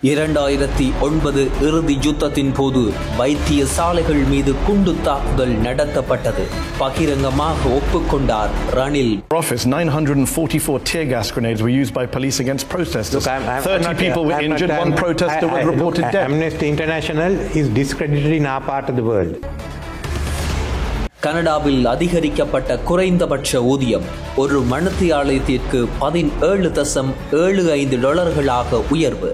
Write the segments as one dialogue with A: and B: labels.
A: 2009 இறுதி யுத்தத்தின் போது வைத்தியசாலைகள் மீது குண்டு தாக்குதல் நடத்தப்பட்டது. பகிரங்கமாக ஒப்புக்கொண்டார் Ranil.
B: 944 tear gas grenades were used by police against protesters. 30 people were injured, one protester was reported dead.
C: Amnesty International is discredited in our part of the world.
A: கனடாவில் அதிகரிக்கப்பட்ட குறைந்தபட்ச ஊதியம் ஒரு மணித்தியாலத்திற்கு $17.75 உயர்வு.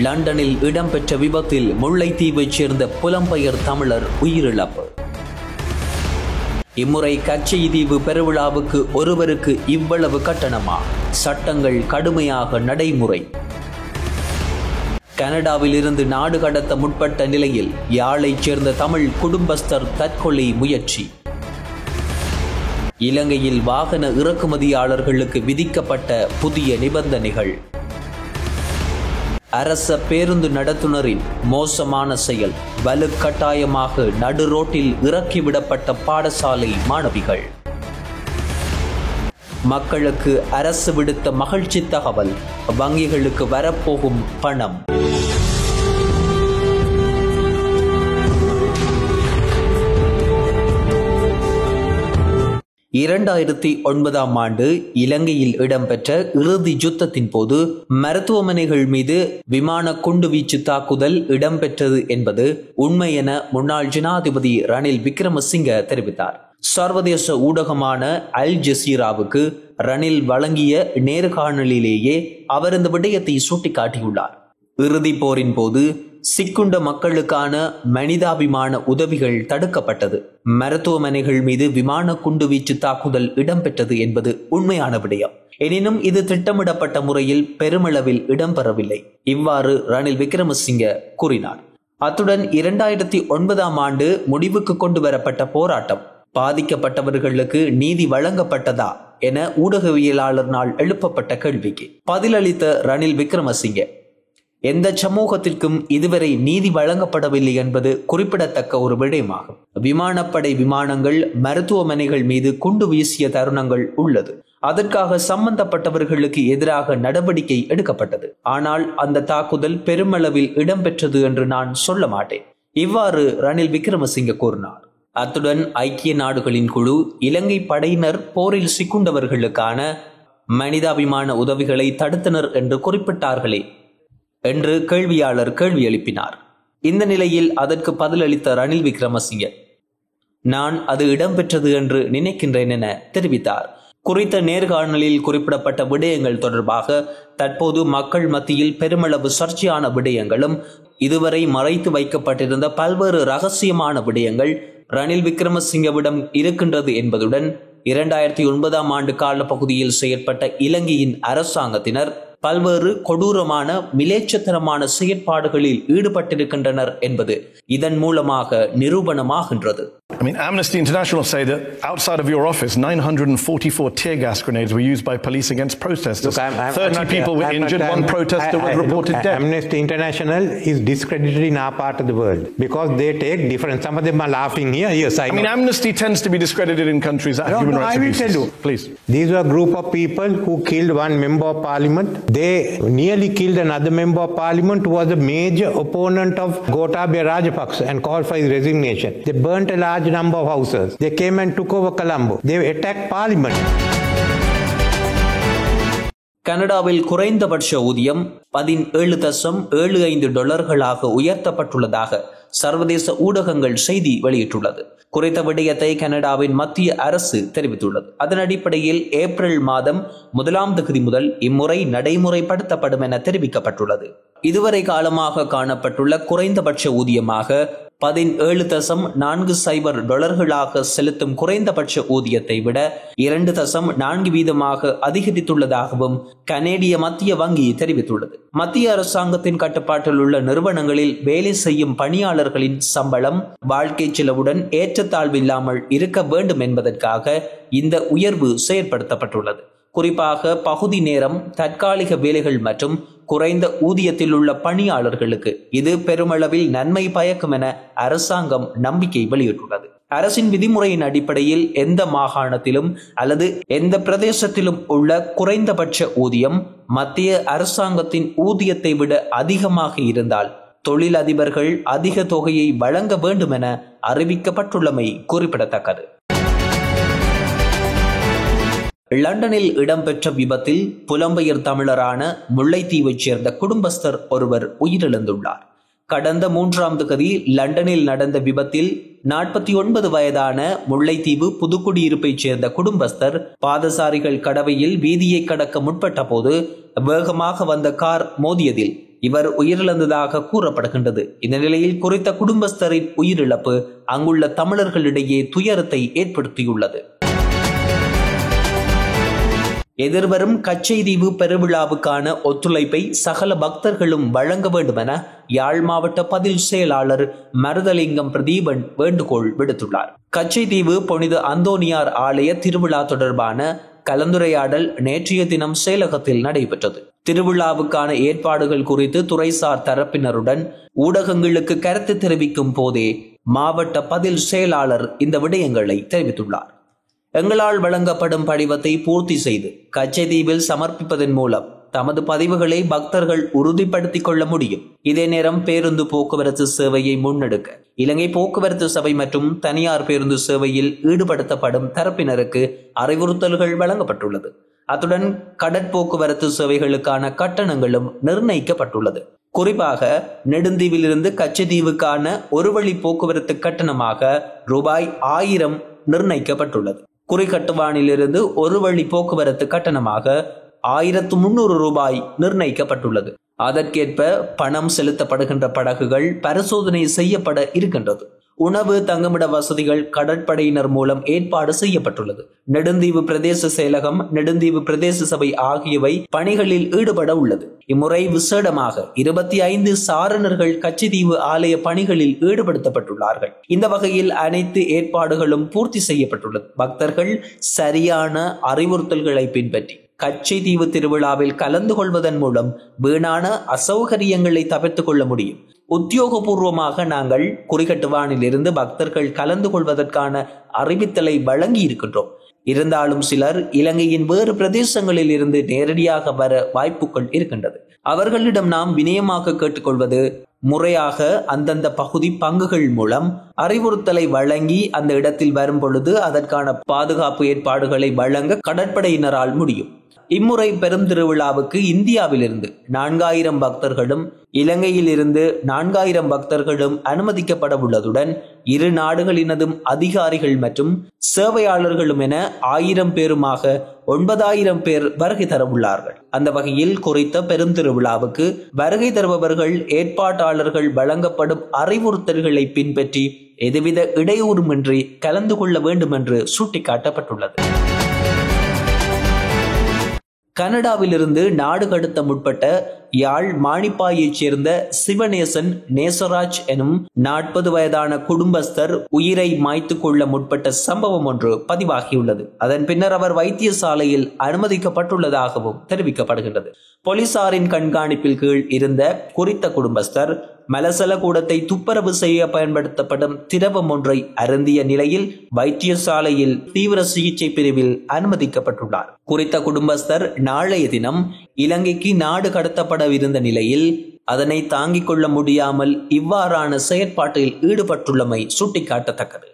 A: லண்டனில் இடம்பெற்ற விபத்தில் முல்லைத்தீவைச் சேர்ந்த புலம்பெயர் தமிழர் உயிரிழப்பு. இம்முறை கச்சைதீவு பெருவிழாவுக்கு ஒருவருக்கு இவ்வளவு கட்டணமா? சட்டங்கள் கடுமையாக நடைமுறை. கனடாவில் இருந்து நாடு கடத்த முற்பட்ட நிலையில் யாழைச் சேர்ந்த தமிழ் குடும்பஸ்தர் தற்கொலை முயற்சி. இலங்கையில் வாகன இறக்குமதியாளர்களுக்கு விதிக்கப்பட்ட புதிய நிபந்தனைகள். அரச பேருந்து நடத்துனரின் மோசமான செயல், வலுக்கட்டாயமாக நடு ரோட்டில் இறக்கிவிடப்பட்ட பாடசாலை மாணவிகள். மக்களுக்கு அரசு விடுத்த மகிழ்ச்சி தகவல், வங்கிகளுக்கு வரப்போகும் பணம். 2009 இலங்கையில் இடம்பெற்ற இறுதி யுத்தத்தின் போது மருத்துவமனைகள் மீது விமான குண்டுவீச்சு தாக்குதல் இடம்பெற்றது என்பது உண்மை என முன்னாள் ஜனாதிபதி ரணில் விக்ரமசிங்க தெரிவித்தார். சர்வதேச ஊடகமான அல் ஜசீராவுக்கு ரணில் வழங்கிய நேர்காணலிலேயே அவர் இந்த விடயத்தை சுட்டிக்காட்டியுள்ளார். இறுதி போரின் போது சிக்குண்ட மக்களுக்கான மனிதாபிமான உதவிகள் தடுக்கப்பட்டது. மருத்துவமனைகள் மீது விமான குண்டுவீச்சு தாக்குதல் இடம்பெற்றது என்பது உண்மையான விடயம். எனினும் இது திட்டமிடப்பட்ட முறையில் பெருமளவில் இடம்பெறவில்லை. இவ்வாறு ரணில் விக்ரமசிங்க கூறினார். அத்துடன் 2009 முடிவுக்கு கொண்டு வரப்பட்ட போராட்டம், பாதிக்கப்பட்டவர்களுக்கு நீதி வழங்கப்பட்டதா என ஊடகவியலாளர்னால் எழுப்பப்பட்ட கேள்விக்கு பதிலளித்த ரணில் விக்ரமசிங்க, எந்த சமூகத்திற்கும் இதுவரை நீதி வழங்கப்படவில்லை என்பது குறிப்பிடத்தக்க ஒரு விடயமாகும். விமானப்படை விமானங்கள் மருத்துவமனைகள் மீது குண்டு வீசிய தருணங்கள் உள்ளது. அதற்காக சம்பந்தப்பட்டவர்களுக்கு எதிராக நடவடிக்கை எடுக்கப்பட்டது. ஆனால் அந்த தாக்குதல் பெருமளவில் இடம்பெற்றது என்று நான் சொல்ல மாட்டேன். இவ்வாறு ரணில் விக்ரமசிங்க கூறினார். அத்துடன் ஐக்கிய நாடுகளின் குழு இலங்கை படையினர் போரில் சிக்குண்டவர்களுக்கான மனிதாபிமான உதவிகளை தடுத்தனர் என்று குறிப்பிட்டார்களே என்று கேள்வியாளர் கேள்வி எழுப்பினார். இந்த நிலையில் அதற்கு பதிலளித்த ரணில் விக்ரமசிங்க, நான் அது இடம்பெற்றது என்று நினைக்கின்றேன் என தெரிவித்தார். குறித்த நேர்காணலில் குறிப்பிடப்பட்ட விடயங்கள் தொடர்பாக தற்போது மக்கள் மத்தியில் பெருமளவு சர்ச்சையான விடயங்களும் இதுவரை மறைத்து வைக்கப்பட்டிருந்த பல்வேறு ரகசியமான விடயங்கள் ரணில் விக்ரமசிங்கவிடம் இருக்கின்றது என்பதுடன் 2009 காலப்பகுதியில் செயற்பட்ட இலங்கையின் அரசாங்கத்தினர் பல்வேறு கொடூரமான மிலேச்சத்தனமான செயற்பாடுகளில் ஈடுபட்டிருக்கின்றனர் என்பது இதன் மூலமாக நிரூபணமாகின்றது.
B: Amnesty International say that outside of your office, 944 tear gas grenades were used by police against protesters. 30 people were injured, one protester was reported dead.
C: Amnesty International is discredited in our part of the world because they take different. Some of them are laughing here. Yes,
B: Amnesty tends to be discredited in countries that have human rights abuses. I will tell you. Please.
C: These were a group of people who killed one member of parliament. They nearly killed another member of parliament who was a major opponent of Gotabaya Rajapaksa and called for his resignation. They burnt a large number of houses. They came and took over Colombo. They attacked parliament.
A: கனடாவில் குறைந்தபட்ச ஊதியம் $17.75 உயர்த்தப்பட்டுள்ளதாக சர்வதேச ஊடகங்கள் செய்தி வெளியிட்டுள்ளது. குறித்த விடயத்தை கனடாவின் மத்திய அரசு தெரிவித்துள்ளது. அதன் அடிப்படையில் ஏப்ரல் மாதம் 1ஆம் தேதி முதல் இம்முறை நடைமுறைப்படுத்தப்படும் என தெரிவிக்கப்பட்டுள்ளது. இதுவரை காலமாக காணப்பட்டுள்ள குறைந்தபட்ச ஊதியமாக $17.40 செலுத்தும் குறைந்தபட்ச ஊதியத்தை விட 2.4% அதிகரித்துள்ளதாகவும் கனேடிய மத்திய வங்கி தெரிவித்துள்ளது. மத்திய அரசாங்கத்தின் கட்டுப்பாட்டில் உள்ள நிறுவனங்களில் வேலை செய்யும் பணியாளர்களின் சம்பளம் வாழ்க்கை செலவுடன் ஏற்றத்தாழ்வில்லாமல் இருக்க வேண்டும் என்பதற்காக இந்த உயர்வு செயற்படுத்தப்பட்டுள்ளது. குறிப்பாக பகுதி நேரம், தற்காலிக வேலைகள் மற்றும் குறைந்த ஊதியத்தில் உள்ள பணியாளர்களுக்கு இது பெருமளவில் நன்மை பயக்கும் என அரசாங்கம் நம்பிக்கை வெளியிட்டுள்ளது. அரசின் விதிமுறையின் அடிப்படையில் எந்த மாகாணத்திலும் அல்லது எந்த பிரதேசத்திலும் உள்ள குறைந்தபட்ச ஊதியம் மத்திய அரசாங்கத்தின் ஊதியத்தை விட அதிகமாக இருந்தால் தொழிலதிபர்கள் அதிக தொகையை வழங்க வேண்டும் என அறிவிக்கப்பட்டுள்ளமை குறிப்பிடத்தக்கது. லண்டனில் இடம்பெற்ற விபத்தில் புலம்பெயர் தமிழரான முல்லைத்தீவைச் சேர்ந்த குடும்பஸ்தர் ஒருவர் உயிரிழந்துள்ளார். கடந்த 3ஆம் தேதி லண்டனில் நடந்த விபத்தில் 49 வயதான முல்லைத்தீவு புதுக்குடியிருப்பைச் சேர்ந்த குடும்பஸ்தர் பாதசாரிகள் கடவையில் வீதியை கடக்க முற்பட்ட போது வேகமாக வந்த கார் மோதியதில் இவர் உயிரிழந்ததாக கூறப்படுகின்றது. இந்த நிலையில் குறித்த குடும்பஸ்தரின் உயிரிழப்பு அங்குள்ள தமிழர்களிடையே துயரத்தை ஏற்படுத்தியுள்ளது. எதிர்வரும் கச்சைதீவு பெருவிழாவுக்கான ஒத்துழைப்பை சகல பக்தர்களும் வழங்க வேண்டும் என யாழ் மாவட்ட பதில் செயலாளர் மருதலிங்கம் பிரதீபன் வேண்டுகோள் விடுத்துள்ளார். கச்சைதீவு புனித அந்தோனியார் ஆலய திருவிழா தொடர்பான கலந்துரையாடல் நேற்றைய தினம் செயலகத்தில் நடைபெற்றது. திருவிழாவுக்கான ஏற்பாடுகள் குறித்து துறைசார் தரப்பினருடன் ஊடகங்களுக்கு கருத்து தெரிவிக்கும் போதே மாவட்ட பதில் செயலாளர் இந்த விடயங்களை தெரிவித்துள்ளார். எங்களால் வழங்கப்படும் படிவத்தை பூர்த்தி செய்து கச்சைதீவில் சமர்ப்பிப்பதன் மூலம் தமது பதிவுகளை பக்தர்கள் உறுதிப்படுத்திக் கொள்ள முடியும். இதே நேரம் பேருந்து போக்குவரத்து சேவையை முன்னெடுக்க இலங்கை போக்குவரத்து சபை மற்றும் தனியார் பேருந்து சேவையில் ஈடுபடுத்தப்படும் தரப்பினருக்கு அறிவுறுத்தல்கள் வழங்கப்பட்டுள்ளது. அத்துடன் கடற்போக்குவரத்து சேவைகளுக்கான கட்டணங்களும் நிர்ணயிக்கப்பட்டுள்ளது. குறிப்பாக நெடுந்தீவிலிருந்து கச்சைதீவுக்கான ஒரு வழி போக்குவரத்து கட்டணமாக ரூபாய் 1000 நிர்ணயிக்கப்பட்டுள்ளது. குறிக்கட்டுவானிலிருந்து ஒரு வழி போக்குவரத்து கட்டணமாக 1300 ரூபாய் நிர்ணயிக்கப்பட்டுள்ளது. அதற்கேற்ப பணம் செலுத்தப்படுகின்ற படகுகள் பரிசோதனை செய்யப்பட இருக்கின்றது. உணவு தங்குமிட வசதிகள் கடற்படையினர் மூலம் ஏற்பாடு செய்யப்பட்டுள்ளது. நெடுந்தீவு பிரதேச செயலகம், நெடுந்தீவு பிரதேச சபை ஆகியவை பணிகளில் ஈடுபட உள்ளது. இம்முறை விசேடமாக 25 சாரணர்கள் கச்சைதீவு ஆலய பணிகளில் ஈடுபடுத்தப்பட்டுள்ளார்கள். இந்த வகையில் அனைத்து ஏற்பாடுகளும் பூர்த்தி செய்யப்பட்டுள்ளது. பக்தர்கள் சரியான அறிவுறுத்தல்களை பின்பற்றி கச்சைதீவு திருவிழாவில் கலந்து கொள்வதன் மூலம் வீணான அசௌகரியங்களை தவிர்த்து கொள்ள முடியும். உத்தியோகபூர்வமாக நாங்கள் குறிக்கட்டுவானில் இருந்து பக்தர்கள் கலந்து கொள்வதற்கான அறிவித்தலை வழங்கி இருக்கின்றோம். இருந்தாலும் சிலர் இலங்கையின் வேறு பிரதேசங்களில் இருந்து நேரடியாக வர வாய்ப்புகள் இருக்கின்றது. அவர்களிடம் நாம் வினயமாக கேட்டுக்கொள்வது, முறையாக அந்தந்த பகுதி பங்குகள் மூலம் அறிவுறுத்தலை வழங்கி அந்த இடத்தில் வரும் பொழுது அதற்கான பாதுகாப்பு ஏற்பாடுகளை வழங்க கடற்படையினரால் முடியும். இம்முறை பெரும் திருவிழாவுக்கு இந்தியாவிலிருந்து 4000 பக்தர்களும் இலங்கையில் இருந்து 4000 பக்தர்களும் அனுமதிக்கப்பட உள்ளதுடன் இரு நாடுகளினதும் அதிகாரிகள் மற்றும் சேவையாளர்களும் என 1000 பேருமாக 9000 பேர் வருகை தர உள்ளார்கள். அந்த வகையில் குறித்த பெரும் திருவிழாவுக்கு வருகை தருபவர்கள் ஏற்பாட்டாளர்கள் வழங்கப்படும் அறிவுறுத்தல்களை பின்பற்றி எதுவித இடையூறுமின்றி கலந்து கொள்ள வேண்டும் என்று சுட்டிக்காட்டப்பட்டுள்ளது. கனடாவிலிருந்து நாடு கடத்த முற்பட்ட யாழ் மாணிப்பாயைச் சேர்ந்த சிவநேசன் நேசராஜ் எனும் 40 வயதான குடும்பஸ்தர் உயிரை மாய்த்து கொள்ள முற்பட்ட சம்பவம் ஒன்று பதிவாகியுள்ளது. அதன் பின்னர் அவர் வைத்தியசாலையில் அனுமதிக்கப்பட்டுள்ளதாகவும் தெரிவிக்கப்படுகின்றது. போலீசாரின் கண்காணிப்பில் கீழ் இருந்த குறித்த குடும்பஸ்தர் மலசல கூடத்தை துப்புரவு செய்ய பயன்படுத்தப்படும் திரவம் ஒன்றை அருந்திய நிலையில் வைத்தியசாலையில் தீவிர சிகிச்சை பிரிவில் அனுமதிக்கப்பட்டுள்ளார். குறித்த குடும்பஸ்தர் நாளைய தினம் இலங்கைக்கு நாடு கடத்தப்படவிருந்த நிலையில் அதனை தாங்கிக் கொள்ள முடியாமல் இவ்வாறான செயற்பாட்டில் ஈடுபட்டுள்ளமை சுட்டிக்காட்டத்தக்கது.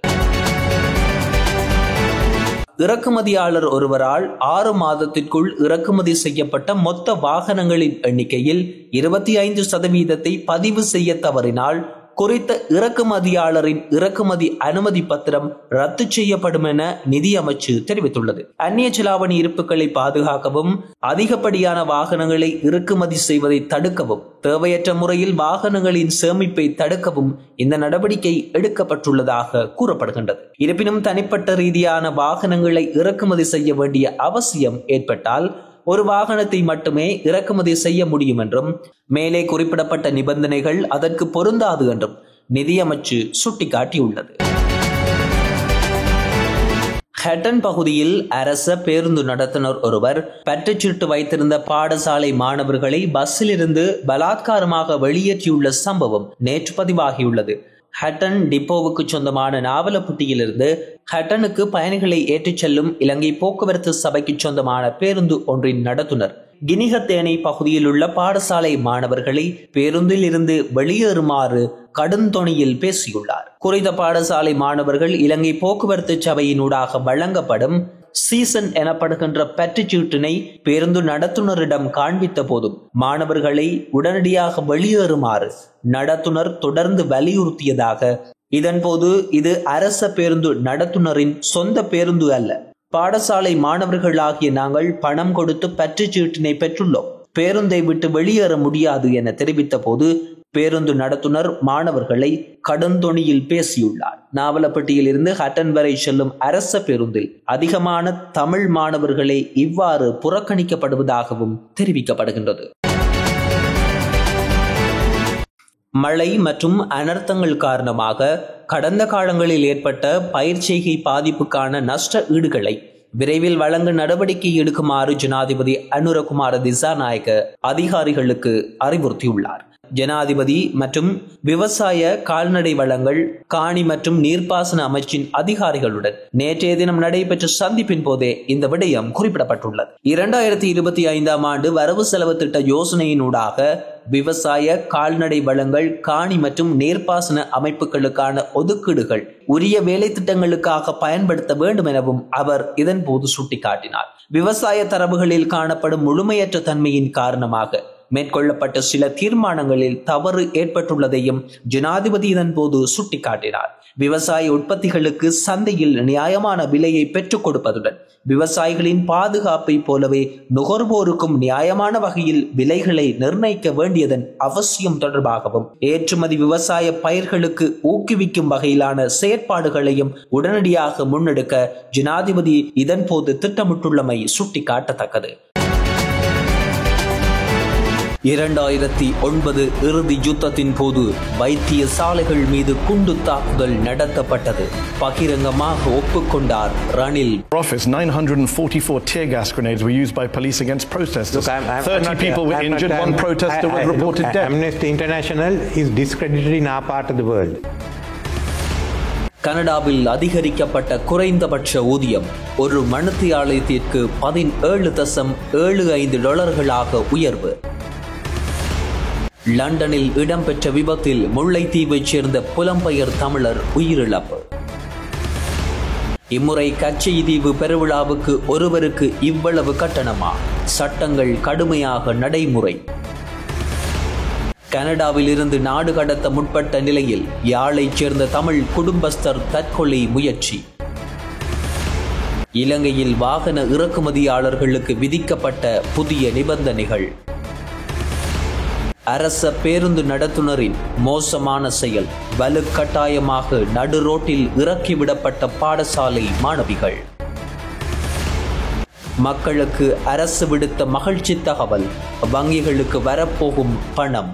A: இறக்குமதியாளர் ஒருவரால் 6 மாதத்திற்குள் இறக்குமதி செய்யப்பட்ட மொத்த வாகனங்களின் எண்ணிக்கையில் 25% பதிவு செய்ய தவறினால் குறித்த இறக்குமதியாளரின் இறக்குமதி அனுமதி பத்திரம் ரத்து செய்யப்படும் என நிதி அமைச்சு தெரிவித்துள்ளது. அந்நிய செலாவணி இருப்புகளை பாதுகாக்கவும் அதிகப்படியான வாகனங்களை இறக்குமதி செய்வதை தடுக்கவும் தேவையற்ற முறையில் வாகனங்களின் சேமிப்பை தடுக்கவும் இந்த நடவடிக்கை எடுக்கப்பட்டுள்ளதாக கூறப்படுகின்றது. இருப்பினும் தனிப்பட்ட ரீதியான வாகனங்களை இறக்குமதி செய்ய வேண்டிய அவசியம் ஏற்பட்டால் ஒரு வாகனத்தை மட்டுமே இறக்குமதி செய்ய முடியும் என்றும் மேலே குறிப்பிடப்பட்ட நிபந்தனைகள் அதற்கு பொருந்தாது என்றும் நிதியமைச்சு சுட்டிக்காட்டியுள்ளது. ஹட்டன் பகுதியில் அரச பேருந்து நடத்துனர் ஒருவர் பற்றுச்சீட்டு வைத்திருந்த பாடசாலை மாணவர்களை பஸ்ஸிலிருந்து பலாத்காரமாக வெளியேற்றியுள்ள சம்பவம் நேற்று பதிவாகியுள்ளது. ஹட்டன் டிப்போவுக்கு சொந்தமான நாவலப்பட்டியிலிருந்து ஹட்டனுக்கு பயணிகளை ஏற்றிச் செல்லும் இலங்கை போக்குவரத்து சபைக்கு சொந்தமான பேருந்து ஒன்றின் நடத்துனர் கினிகத்தேனை பகுதியில் உள்ள பாடசாலை மாணவர்களை பேருந்தில் இருந்து வெளியேறுமாறு கடுந்தொனியில் பேசியுள்ளார். குறித்த பாடசாலை மாணவர்கள் இலங்கை போக்குவரத்து சபையினூடாக வழங்கப்படும் சீசன் எனப்படுகின்ற பற்றுச்சீட்டினை பேருந்து நடத்துனரிடம் காண்பித்த போதும் மாணவர்களை உடனடியாக வெளியேறுமாறு நடத்துனர் தொடர்ந்து வலியுறுத்தியதாக, இதன்போது இது அரச பேருந்து நடத்துனரின் சொந்த பேருந்து அல்ல, பாடசாலை மாணவர்களாகிய நாங்கள் பணம் கொடுத்து பற்றுச்சீட்டினை பெற்றுள்ளோம், பேருந்தை விட்டு வெளியேற முடியாது என தெரிவித்த போது பேருந்து நடத்துனர் மாணவர்களை கடுந்தொனியில் பேசியுள்ளார். நாவலப்பட்டியில் இருந்து ஹட்டன் வரை செல்லும் அரச பேருந்தில் அதிகமான தமிழ் மாணவர்களே இவ்வாறு புறக்கணிக்கப்படுவதாகவும் தெரிவிக்கப்படுகின்றது. மழை மற்றும் அனர்த்தங்கள் காரணமாக கடந்த காலங்களில் ஏற்பட்ட பயிர்ச்செய்கை பாதிப்புக்கான நஷ்ட ஈடுகளை விரைவில் வழங்க நடவடிக்கை எடுக்குமாறு ஜனாதிபதி அனுரகுமார திசாநாயக்க அதிகாரிகளுக்கு அறிவுறுத்தியுள்ளார். ஜனாதிபதி மற்றும் விவசாய கால்நடை வளங்கள் காணி மற்றும் நீர்ப்பாசன அமைச்சின் அதிகாரிகளுடன் நேற்றைய தினம் நடைபெற்ற சந்திப்பின் போதே இந்த விடயம் குறிப்பிடப்பட்டுள்ளது. 2025 ஆண்டு வரவு செலவு திட்ட யோசனையினூடாக விவசாய கால்நடை வளங்கள் காணி மற்றும் நீர்ப்பாசன அமைப்புகளுக்கான ஒதுக்கீடுகள் உரிய வேலை திட்டங்களுக்காக பயன்படுத்த வேண்டும் எனவும் அவர் இதன்போது சுட்டிக்காட்டினார். விவசாய தரவுகளில் காணப்படும் முழுமையற்ற தன்மையின் காரணமாக மேற்கொள்ளப்பட்ட சில தீர்மானங்களில் தவறு ஏற்பட்டுள்ளதையும் ஜனாதிபதி இதன்போது சுட்டிக்காட்டினார். விவசாய உற்பத்திகளுக்கு சந்தையில் நியாயமான விலையை பெற்றுக் கொடுப்பதுடன் விவசாயிகளின் பாதுகாப்பை போலவே நுகர்வோருக்கும் நியாயமான வகையில் விலைகளை நிர்ணயிக்க வேண்டியதன் அவசியம் தொடர்பாகவும் ஏற்றுமதி விவசாய பயிர்களுக்கு ஊக்குவிக்கும் வகையிலான செயற்பாடுகளையும் உடனடியாக முன்னெடுக்க ஜனாதிபதி இதன்போது திட்டமிட்டுள்ளமை சுட்டிக்காட்டத்தக்கது. 2009 இறுதி யுத்தத்தின் போது வைத்தியசாலைகள் மீது குண்டு தாக்குதல் நடத்தப்பட்டது பகிரங்கமாக ஒப்புக்கொண்டார் Ranil.
B: 944 tear gas grenades were used by police against protesters. 30 people were injured, one protester was reported dead.
C: Amnesty International is discredited in our part of the world.
A: கனடாவில் அதிகரிக்கப்பட்ட குறைந்தபட்ச ஊதியம் ஒரு மணித்தியாலயத்திற்கு $17.75 உயர்வு. லண்டனில் இடம்பெற்ற விபத்தில் முல்லைத்தீவைச் சேர்ந்த புலம்பெயர் தமிழர் உயிரிழப்பு. இம்முறை கச்சைதீவு பெருவிழாவுக்கு ஒருவருக்கு இவ்வளவு கட்டணமா? சட்டங்கள் கடுமையாக நடைமுறை. கனடாவில் இருந்து நாடு கடத்த முற்பட்ட நிலையில் யாழைச் சேர்ந்த தமிழ் குடும்பஸ்தர் தற்கொலை முயற்சி. இலங்கையில் வாகன இறக்குமதியாளர்களுக்கு விதிக்கப்பட்ட புதிய நிபந்தனைகள். அரச பேருந்து நடத்துனரின் மோசமான செயல், வலுக்கட்டாயமாக நடு ரோட்டில் இறக்கிவிடப்பட்ட பாடசாலை மாணவிகள். மக்களுக்கு அரசு விடுத்த மகிழ்ச்சி தகவல், வங்கிகளுக்கு வரப்போகும் பணம்.